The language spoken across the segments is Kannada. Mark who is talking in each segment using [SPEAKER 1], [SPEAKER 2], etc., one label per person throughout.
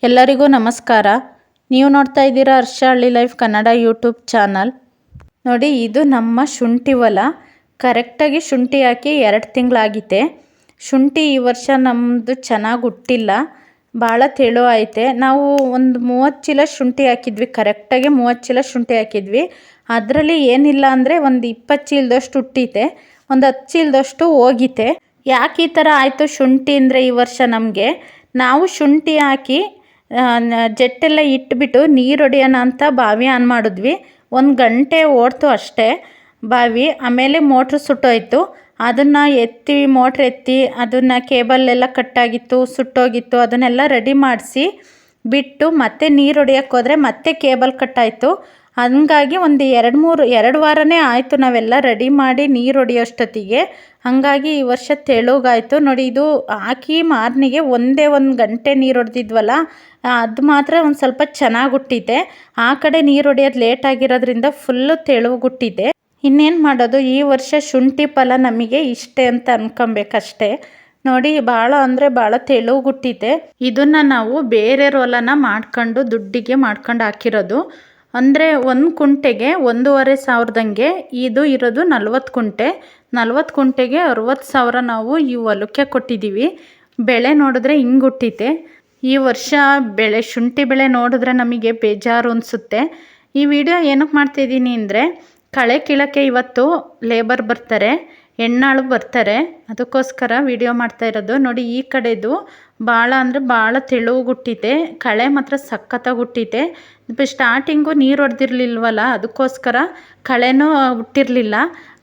[SPEAKER 1] ಎಲ್ಲರಿಗೂ ನಮಸ್ಕಾರ. ನೀವು ನೋಡ್ತಾ ಇದ್ದೀರಾ ಹರ್ಷ ಹಳ್ಳಿ ಲೈಫ್ ಕನ್ನಡ ಯೂಟ್ಯೂಬ್ ಚಾನಲ್. ನೋಡಿ, ಇದು ನಮ್ಮ ಶುಂಠಿ ಹೊಲ. ಕರೆಕ್ಟಾಗಿ ಶುಂಠಿ ಹಾಕಿ 2 ತಿಂಗಳಾಗಿದೆ. ಶುಂಠಿ ಈ ವರ್ಷ ನಮ್ಮದು ಚೆನ್ನಾಗಿ ಹುಟ್ಟಿಲ್ಲ, ಭಾಳ ತೆಳು ಐತೆ. ನಾವು ಒಂದು 30 ಚೀಲ ಶುಂಠಿ ಹಾಕಿದ್ವಿ, ಕರೆಕ್ಟಾಗಿ 30 ಚೀಲ ಶುಂಠಿ ಹಾಕಿದ್ವಿ. ಅದರಲ್ಲಿ ಏನಿಲ್ಲ ಅಂದರೆ ಒಂದು 20 ಚೀಲದಷ್ಟು ಹುಟ್ಟಿತೆ, ಒಂದು 10 ಚೀಲದಷ್ಟು ಹೋಗಿತೆ. ಯಾಕೆ ಈ ಥರ ಆಯಿತು ಶುಂಠಿ ಅಂದರೆ ಈ ವರ್ಷ ನಮಗೆ, ನಾವು ಶುಂಠಿ ಹಾಕಿ ಜೆಟ್ಟೆಲ್ಲ ಇಟ್ಬಿಟ್ಟು ನೀರು ಹೊಡಿಯೋಣ ಅಂತ ಬಾವಿ ಆನ್ ಮಾಡಿದ್ವಿ. 1 ಗಂಟೆ ಓಡ್ತು ಅಷ್ಟೇ ಬಾವಿ. ಆಮೇಲೆ ಮೋಟ್ರ್ ಸುಟ್ಟೋಯ್ತು. ಅದನ್ನು ಮೋಟ್ರ್ ಎತ್ತಿ ಅದನ್ನು ಕೇಬಲ್ಲೆಲ್ಲ ಕಟ್ಟಾಗಿತ್ತು, ಸುಟ್ಟೋಗಿತ್ತು. ಅದನ್ನೆಲ್ಲ ರೆಡಿ ಮಾಡಿಸಿ ಬಿಟ್ಟು ಮತ್ತೆ ನೀರು ಹೊಡಿಯೋಕ್ಕೆ ಹೋದರೆ ಮತ್ತೆ ಕೇಬಲ್ ಕಟ್ಟಾಯಿತು. ಹಂಗಾಗಿ ಒಂದು 2 ವಾರನೇ ಆಯಿತು ನಾವೆಲ್ಲ ರೆಡಿ ಮಾಡಿ ನೀರು ಹೊಡಿಯೋಷ್ಟೊತ್ತಿಗೆ. ಹಾಗಾಗಿ ಈ ವರ್ಷ ತೆಳುಗಾಯಿತು ನೋಡಿ. ಇದು ಹಾಕಿ ಮಾರನಿಗೆ ಒಂದೇ 1 ಗಂಟೆ ನೀರು ಹೊಡೆದಿದ್ವಲ್ಲ, ಅದು ಮಾತ್ರ ಒಂದು ಸ್ವಲ್ಪ ಚೆನ್ನಾಗಿ ಹುಟ್ಟಿದೆ. ಆ ಕಡೆ ನೀರು ಹೊಡಿಯೋದು ಲೇಟ್ ಆಗಿರೋದ್ರಿಂದ ಫುಲ್ಲು ತೆಳುಗುಟ್ಟಿದೆ. ಇನ್ನೇನು ಮಾಡೋದು, ಈ ವರ್ಷ ಶುಂಠಿ ಫಲ ನಮಗೆ ಇಷ್ಟೇ ಅಂತ ಅನ್ಕೊಬೇಕಷ್ಟೇ. ನೋಡಿ, ಭಾಳ ಅಂದರೆ ಭಾಳ ತೆಳುಗುಟ್ಟಿದೆ. ಇದನ್ನು ನಾವು ಬೇರೆ ಹೊಲನ ಮಾಡ್ಕೊಂಡು ದುಡ್ಡಿಗೆ ಮಾಡ್ಕೊಂಡು ಹಾಕಿರೋದು. ಅಂದರೆ 1 ಕುಂಟೆಗೆ 1,500 ಇದು ಇರೋದು 40 ಕುಂಟೆ. 40 ಕುಂಟೆಗೆ 60,000 ನಾವು ಈ ಹೊಲಕ್ಕೆ ಕೊಟ್ಟಿದ್ದೀವಿ. ಬೆಳೆ ನೋಡಿದ್ರೆ ಹಿಂಗೆ ಹುಟ್ಟಿತೆ. ಈ ವರ್ಷ ಶುಂಠಿ ಬೆಳೆ ನೋಡಿದ್ರೆ ನಮಗೆ ಬೇಜಾರು ಅನಿಸುತ್ತೆ. ಈ ವಿಡಿಯೋ ಏನಕ್ಕೆ ಮಾಡ್ತಿದ್ದೀನಿ ಅಂದರೆ, ಕಳೆ ಕೀಳೋಕ್ಕೆ ಇವತ್ತು ಲೇಬರ್ ಬರ್ತಾರೆ, ಹೆಣ್ಣಾಳು ಬರ್ತಾರೆ, ಅದಕ್ಕೋಸ್ಕರ ವಿಡಿಯೋ ಮಾಡ್ತಾ ಇರೋದು. ನೋಡಿ, ಈ ಕಡೆದು ಭಾಳ ಅಂದರೆ ಭಾಳ ತೆಳುಗುಟ್ಟಿದೆ. ಕಳೆ ಮಾತ್ರ ಸಖತ್ತಾಗಿ ಹುಟ್ಟಿದೆ. ಸ್ಟಾರ್ಟಿಂಗು ನೀರು ಹೊಡೆದಿರ್ಲಿಲ್ವಲ್ಲ, ಅದಕ್ಕೋಸ್ಕರ ಕಳೆನೂ ಹುಟ್ಟಿರಲಿಲ್ಲ.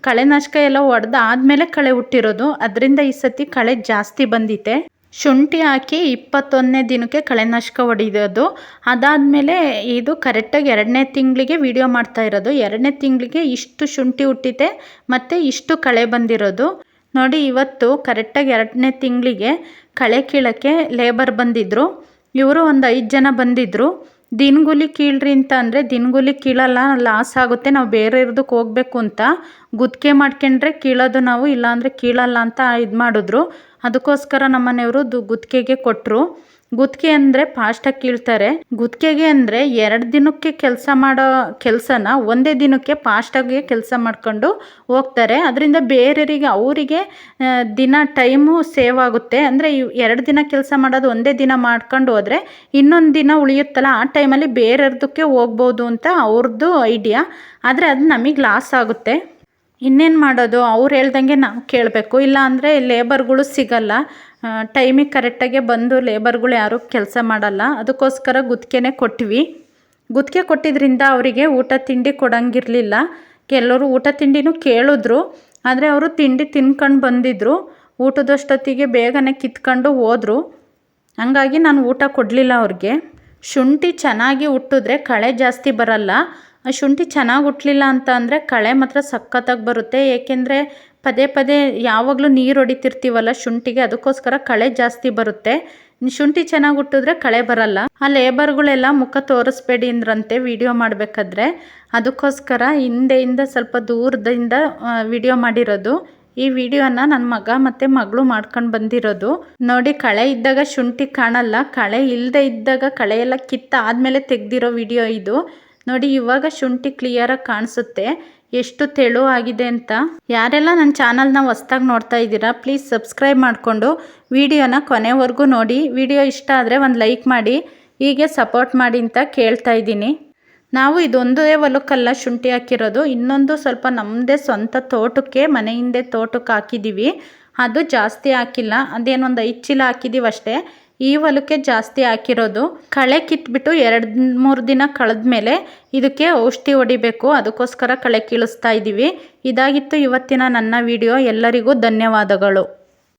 [SPEAKER 1] ಕಳೆನಾಶಕ ಎಲ್ಲ ಹೊಡೆದಾದ್ಮೇಲೆ ಕಳೆ ಹುಟ್ಟಿರೋದು, ಅದರಿಂದ ಈ ಸತಿ ಕಳೆ ಜಾಸ್ತಿ ಬಂದಿದೆ. ಶುಂಠಿ ಹಾಕಿ 21ನೇ ದಿನಕ್ಕೆ ಕಳೆನಾಶಕ ಹೊಡೆಯೋದು. ಅದಾದಮೇಲೆ ಇದು ಕರೆಕ್ಟಾಗಿ 2ನೇ ತಿಂಗಳಿಗೆ ವಿಡಿಯೋ ಮಾಡ್ತಾ ಇರೋದು. 2ನೇ ತಿಂಗಳಿಗೆ ಇಷ್ಟು ಶುಂಠಿ ಹುಟ್ಟಿದೆ ಮತ್ತು ಇಷ್ಟು ಕಳೆ ಬಂದಿರೋದು. ನೋಡಿ, ಇವತ್ತು ಕರೆಕ್ಟಾಗಿ 2ನೇ ತಿಂಗಳಿಗೆ ಕಳೆ ಕೀಳೋಕ್ಕೆ ಲೇಬರ್ ಬಂದಿದ್ದರು. ಇವರು ಒಂದು 5 ಜನ ಬಂದಿದ್ದರು. ದಿನಗೂಲಿ ಕೀಳ್ರಿ ಅಂತ ಅಂದರೆ ದಿನಗೂಲಿ ಕೀಳಲ್ಲ, ಲಾಸ್ ಆಗುತ್ತೆ, ನಾವು ಬೇರೆ ಇರೋದಕ್ಕೆ ಹೋಗಬೇಕು ಅಂತ ಗುತ್ತಿಗೆ ಮಾಡ್ಕೊಂಡ್ರೆ ಕೀಳೋದು ನಾವು, ಇಲ್ಲಾಂದರೆ ಕೀಳಲ್ಲ ಅಂತ ಇದು ಮಾಡಿದ್ರು. ಅದಕ್ಕೋಸ್ಕರ ನಮ್ಮ ಮನೆಯವರು ಗುತ್ತಿಗೆಗೆ ಕೊಟ್ಟರು. ಗುತ್ತಿಗೆ ಅಂದರೆ ಫಾಸ್ಟಾಗಿ ಕೀಳ್ತಾರೆ. ಗುತ್ತಿಗೆಗೆ ಅಂದರೆ 2 ದಿನಕ್ಕೆ ಕೆಲಸ ಮಾಡೋ ಕೆಲಸನ ಒಂದೇ ದಿನಕ್ಕೆ ಫಾಸ್ಟಾಗಿ ಕೆಲಸ ಮಾಡ್ಕೊಂಡು ಹೋಗ್ತಾರೆ. ಅದರಿಂದ ಬೇರೆಯವರಿಗೆ ಅವರಿಗೆ ದಿನ ಟೈಮು ಸೇವ್ ಆಗುತ್ತೆ. ಅಂದರೆ 2 ದಿನ ಕೆಲಸ ಮಾಡೋದು ಒಂದೇ ದಿನ ಮಾಡ್ಕೊಂಡು ಹೋದರೆ ಇನ್ನೊಂದು ದಿನ ಉಳಿಯುತ್ತಲ್ಲ, ಆ ಟೈಮಲ್ಲಿ ಬೇರೆಯವ್ರದಕ್ಕೆ ಹೋಗ್ಬೋದು ಅಂತ ಅವ್ರದ್ದು ಐಡಿಯಾ. ಆದರೆ ಅದು ನಮಗೆ ಲಾಸ್ ಆಗುತ್ತೆ. ಇನ್ನೇನು ಮಾಡೋದು, ಅವ್ರು ಹೇಳ್ದಂಗೆ ನಾವು ಕೇಳಬೇಕು. ಇಲ್ಲ ಅಂದರೆ ಲೇಬರ್ಗಳು ಸಿಗಲ್ಲ, ಟೈಮಿಗೆ ಕರೆಕ್ಟಾಗೆ ಬಂದು ಲೇಬರ್ಗಳು ಯಾರೂ ಕೆಲಸ ಮಾಡಲ್ಲ. ಅದಕ್ಕೋಸ್ಕರ ಗುತ್ತಿಗೆನೇ ಕೊಟ್ವಿ. ಗುತ್ತಿಗೆ ಕೊಟ್ಟಿದ್ದರಿಂದ ಅವರಿಗೆ ಊಟ ತಿಂಡಿ ಕೊಡೋಂಗಿರಲಿಲ್ಲ. ಕೆಲವರು ಊಟ ತಿಂಡಿನೂ ಕೇಳಿದ್ರು, ಆದರೆ ಅವರು ತಿಂಡಿ ತಿನ್ಕೊಂಡು ಬಂದಿದ್ದರು. ಊಟದಷ್ಟೊತ್ತಿಗೆ ಬೇಗನೆ ಕಿತ್ಕೊಂಡು ಹೋದರು. ಹಾಗಾಗಿ ನಾನು ಊಟ ಕೊಡಲಿಲ್ಲ ಅವ್ರಿಗೆ. ಶುಂಠಿ ಚೆನ್ನಾಗಿ ಹುಟ್ಟಿದ್ರೆ ಕಳೆ ಜಾಸ್ತಿ ಬರಲ್ಲ. ಶುಂಠಿ ಚೆನ್ನಾಗಿ ಹುಟ್ಟಲಿಲ್ಲ ಅಂತ ಅಂದರೆ ಕಳೆ ಮಾತ್ರ ಸಖತ್ತಾಗಿ ಬರುತ್ತೆ. ಏಕೆಂದರೆ ಪದೇ ಯಾವಾಗಲೂ ನೀರು ಹೊಡಿತಿರ್ತೀವಲ್ಲ ಶುಂಠಿಗೆ, ಅದಕ್ಕೋಸ್ಕರ ಕಳೆ ಜಾಸ್ತಿ ಬರುತ್ತೆ. ಶುಂಠಿ ಚೆನ್ನಾಗಿ ಹುಟ್ಟಿದ್ರೆ ಕಳೆ ಬರಲ್ಲ. ಆ ಲೇಬರ್ಗಳೆಲ್ಲ ಮುಖ ತೋರಿಸ್ಬೇಡಿ ಅಂದ್ರಂತೆ ವಿಡಿಯೋ ಮಾಡಬೇಕಾದ್ರೆ. ಅದಕ್ಕೋಸ್ಕರ ಹಿಂದೆಯಿಂದ ಸ್ವಲ್ಪ ದೂರದಿಂದ ವಿಡಿಯೋ ಮಾಡಿರೋದು. ಈ ವಿಡಿಯೋನ ನನ್ನ ಮಗ ಮತ್ತು ಮಗಳು ಮಾಡ್ಕೊಂಡು ಬಂದಿರೋದು. ನೋಡಿ, ಕಳೆ ಇದ್ದಾಗ ಶುಂಠಿ ಕಾಣಲ್ಲ, ಕಳೆ ಇಲ್ಲದೆ ಇದ್ದಾಗ ಕಳೆಯೆಲ್ಲ ಕಿತ್ತಾದಮೇಲೆ ತೆಗೆದಿರೋ ವಿಡಿಯೋ ಇದು. ನೋಡಿ, ಇವಾಗ ಶುಂಠಿ ಕ್ಲಿಯರಾಗಿ ಕಾಣಿಸುತ್ತೆ ಎಷ್ಟು ತೆಳು ಆಗಿದೆ ಅಂತ. ಯಾರೆಲ್ಲ ನನ್ನ ಚಾನಲ್ನ ಹೊಸ್ದಾಗಿ ನೋಡ್ತಾ ಇದ್ದೀರಾ, ಪ್ಲೀಸ್ ಸಬ್ಸ್ಕ್ರೈಬ್ ಮಾಡಿಕೊಂಡು ವಿಡಿಯೋನ ಕೊನೆವರೆಗೂ ನೋಡಿ. ವಿಡಿಯೋ ಇಷ್ಟ ಆದರೆ ಒಂದು ಲೈಕ್ ಮಾಡಿ, ಹೀಗೆ ಸಪೋರ್ಟ್ ಮಾಡಿ ಅಂತ ಕೇಳ್ತಾ ಇದ್ದೀನಿ. ನಾವು ಇದೊಂದೇ ಹೊಲಕ್ಕಲ್ಲ ಶುಂಠಿ ಹಾಕಿರೋದು, ಇನ್ನೊಂದು ಸ್ವಲ್ಪ ನಮ್ಮದೇ ಸ್ವಂತ ತೋಟಕ್ಕೆ, ಮನೆ ಹಿಂದೆ ತೋಟಕ್ಕೆ ಹಾಕಿದ್ದೀವಿ. ಅದು ಜಾಸ್ತಿ ಹಾಕಿಲ್ಲ, ಅದೇನೊಂದು 5 ಚೀಲ ಹಾಕಿದ್ದೀವಿ ಅಷ್ಟೇ. ಈ ಹೊಲಕ್ಕೆ ಜಾಸ್ತಿ ಹಾಕಿರೋದು. ಕಳೆ ಕಿತ್ಬಿಟ್ಟು 2-3 ದಿನ ಕಳೆದ ಮೇಲೆ ಇದಕ್ಕೆ ಔಷಧಿ ಹೊಡಿಬೇಕು, ಅದಕ್ಕೋಸ್ಕರ ಕಳೆ ಕೀಳಿಸ್ತಾ ಇದ್ದೀವಿ. ಇದಾಗಿತ್ತು ಇವತ್ತಿನ ನನ್ನ ವಿಡಿಯೋ. ಎಲ್ಲರಿಗೂ ಧನ್ಯವಾದಗಳು.